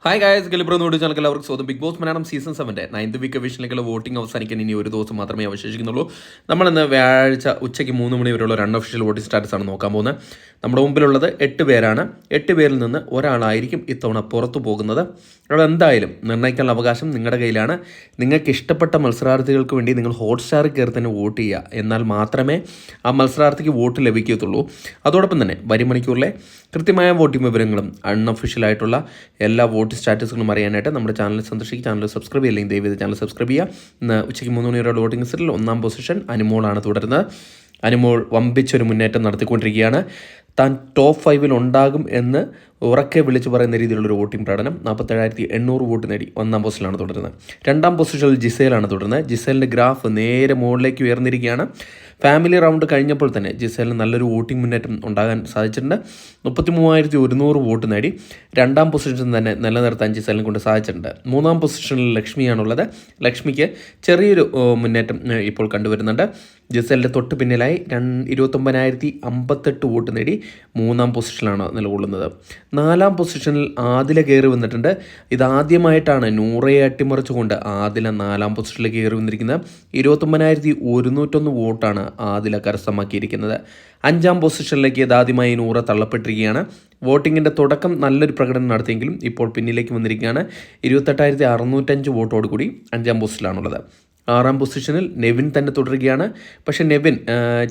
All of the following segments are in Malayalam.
ഹായ് ഗായ്സ്, ഗലിബ്രോട് ചാനൽ എല്ലാവർക്കും സ്വാഗതം. Bigg Boss Malayalam season 7 9th week എവിഷനിലേക്കുള്ള വോട്ടിംഗ് അവസാനിക്കാൻ ഇനി ഒരു ദിവസം മാത്രമേ അവശേഷിക്കുന്നുള്ളൂ. നമ്മളിന്ന് വ്യാഴാഴ്ച ഉച്ചയ്ക്ക് 3 മണി വരെയുള്ള അൺഒഫീഷ്യൽ വോട്ടിംഗ് സ്റ്റാറ്റസ് ആണ് നോക്കാൻ പോകുന്നത്. നമ്മുടെ മുമ്പിലുള്ളത് 8 പേരാണ്. 8 പേരിൽ നിന്ന് ഒരാളായിരിക്കും ഇത്തവണ പുറത്തു പോകുന്നത്. അതെന്തായാലും നിർണ്ണയിക്കാനുള്ള അവകാശം നിങ്ങളുടെ കയ്യിലാണ്. നിങ്ങൾക്ക് ഇഷ്ടപ്പെട്ട മത്സരാർത്ഥികൾക്ക് വേണ്ടി നിങ്ങൾ ഹോട്ട്സ്റ്റാറിൽ കയറി തന്നെ വോട്ട് ചെയ്യുക. എന്നാൽ മാത്രമേ ആ മത്സരാർത്ഥിക്ക് വോട്ട് ലഭിക്കത്തുള്ളൂ. അതോടൊപ്പം തന്നെ വരും മണിക്കൂറിലെ കൃത്യമായ വോട്ടിംഗ് വിവരങ്ങളും അൺഒഫീഷ്യലായിട്ടുള്ള എല്ലാ വോട്ടിംഗ് സ്റ്റാറ്റസുകളും അറിയാനായിട്ട് നമ്മുടെ ചാനൽ സന്ദർശിക്കുക. ചാനൽ സബ്സ്ക്രൈബ് ചെയ്യില്ലെങ്കിൽ ദയവേത് ചാനൽ സബ്സ്ക്രൈബ് ചെയ്യുക. ഇന്ന് ഉച്ചയ്ക്ക് 3 മണി വരെയുള്ള വോട്ടിംഗ് ലിസ്റ്റിൽ 1ാം പൊസിഷൻ അനുമോളാണ് തുടരുന്നത്. അനുമോൾ വമ്പിച്ചൊരു മുന്നേറ്റം നടത്തിക്കൊണ്ടിരിക്കുകയാണ്. താൻ ടോപ്പ് 5-ൽ ഉണ്ടാകും എന്ന് ഉറക്കെ വിളിച്ചു പറയുന്ന രീതിയിലുള്ളൊരു വോട്ടിംഗ് പ്രകടനം. 47,800 വോട്ട് നേടി 1ാം പൊസിഷനിലാണ് തുടരുന്നത്. 2ാം പൊസിഷനിൽ ജിസേലാണ് തുടരുന്നത്. ജിസേലിൻ്റെ ഗ്രാഫ് നേരെ മുകളിലേക്ക് ഉയർന്നിരിക്കുകയാണ്. ഫാമിലി റൗണ്ട് കഴിഞ്ഞപ്പോൾ തന്നെ ജിസേലിന് നല്ലൊരു വോട്ടിംഗ് മുന്നേറ്റം ഉണ്ടാകാൻ സാധിച്ചിട്ടുണ്ട്. 33,100 വോട്ട് നേടി 2ാം പൊസിഷൻ തന്നെ നിലനിർത്താൻ ജിസേലിനെ കൊണ്ട് സാധിച്ചിട്ടുണ്ട്. 3ാം പൊസിഷനിൽ ലക്ഷ്മിയാണുള്ളത്. ലക്ഷ്മിക്ക് ചെറിയൊരു മുന്നേറ്റം ഇപ്പോൾ കണ്ടുവരുന്നുണ്ട്. ജിസേലിൻ്റെ തൊട്ട് പിന്നിലായി 29,058 വോട്ട് നേടി 3ാം പൊസിഷനിലാണ് നിലകൊള്ളുന്നത്. 4ാം പൊസിഷനിൽ ആദില കയറി വന്നിട്ടുണ്ട്. ഇതാദ്യമായിട്ടാണ് നൂറയെ അട്ടിമറിച്ചുകൊണ്ട് ആദില 4ാം പൊസിഷനിലേക്ക് കയറി വന്നിരിക്കുന്നത്. 29,101 വോട്ടാണ് ആദില കരസ്ഥമാക്കിയിരിക്കുന്നത്. 5ാം പൊസിഷനിലേക്ക് ഇതാദ്യമായി നൂറ തള്ളപ്പെട്ടിരിക്കുകയാണ്. വോട്ടിങ്ങിൻ്റെ തുടക്കം നല്ലൊരു പ്രകടനം നടത്തിയെങ്കിലും ഇപ്പോൾ പിന്നിലേക്ക് വന്നിരിക്കുകയാണ്. 28,605 വോട്ടോട് കൂടി 5ാം പൊസിഷനിലാണുള്ളത്. 6ാം പൊസിഷനിൽ നെവിൻ തന്നെ തുടരുകയാണ്. പക്ഷേ നെവിൻ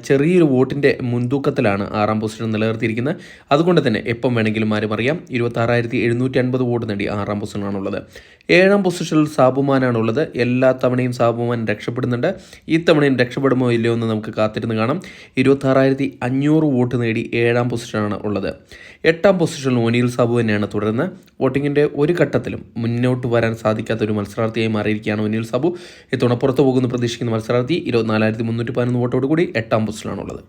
ചെറിയൊരു വോട്ടിൻ്റെ മുൻതൂക്കത്തിലാണ് 6ാം പൊസിഷൻ നിലനിർത്തിയിരിക്കുന്നത്. അതുകൊണ്ട് തന്നെ എപ്പം വേണമെങ്കിലും ആരും അറിയാം. 26,750 വോട്ട് നേടി 6ാം പൊസിഷനിലാണുള്ളത്. 7ാം പൊസിഷനിൽ സാബുമാനാണുള്ളത്. എല്ലാ തവണയും സാബുമാൻ രക്ഷപ്പെടുന്നുണ്ട്. ഈ തവണയും രക്ഷപ്പെടുമോ ഇല്ലയോ എന്ന് നമുക്ക് കാത്തിരുന്ന് കാണാം. 26,500 വോട്ട് നേടി 7ാം പൊസിഷനാണ് ഉള്ളത്. 8ാം പൊസിഷനിൽ ഒനിൽ സാബു തന്നെയാണ് തുടരുന്നത്. വോട്ടിങ്ങിൻ്റെ ഒരു ഘട്ടത്തിലും മുന്നോട്ട് വരാൻ സാധിക്കാത്ത ഒരു മത്സരാർത്ഥിയായി മാറിയിരിക്കുകയാണ് ഒനിൽ സാബു. ഇത്തവണ പുറത്തു പോകുന്ന പ്രതീക്ഷിക്കുന്ന മത്സരാർത്ഥി 24,311 വോട്ടോട് കൂടി 8ാം പൊസിഷനിലാണുള്ളത്.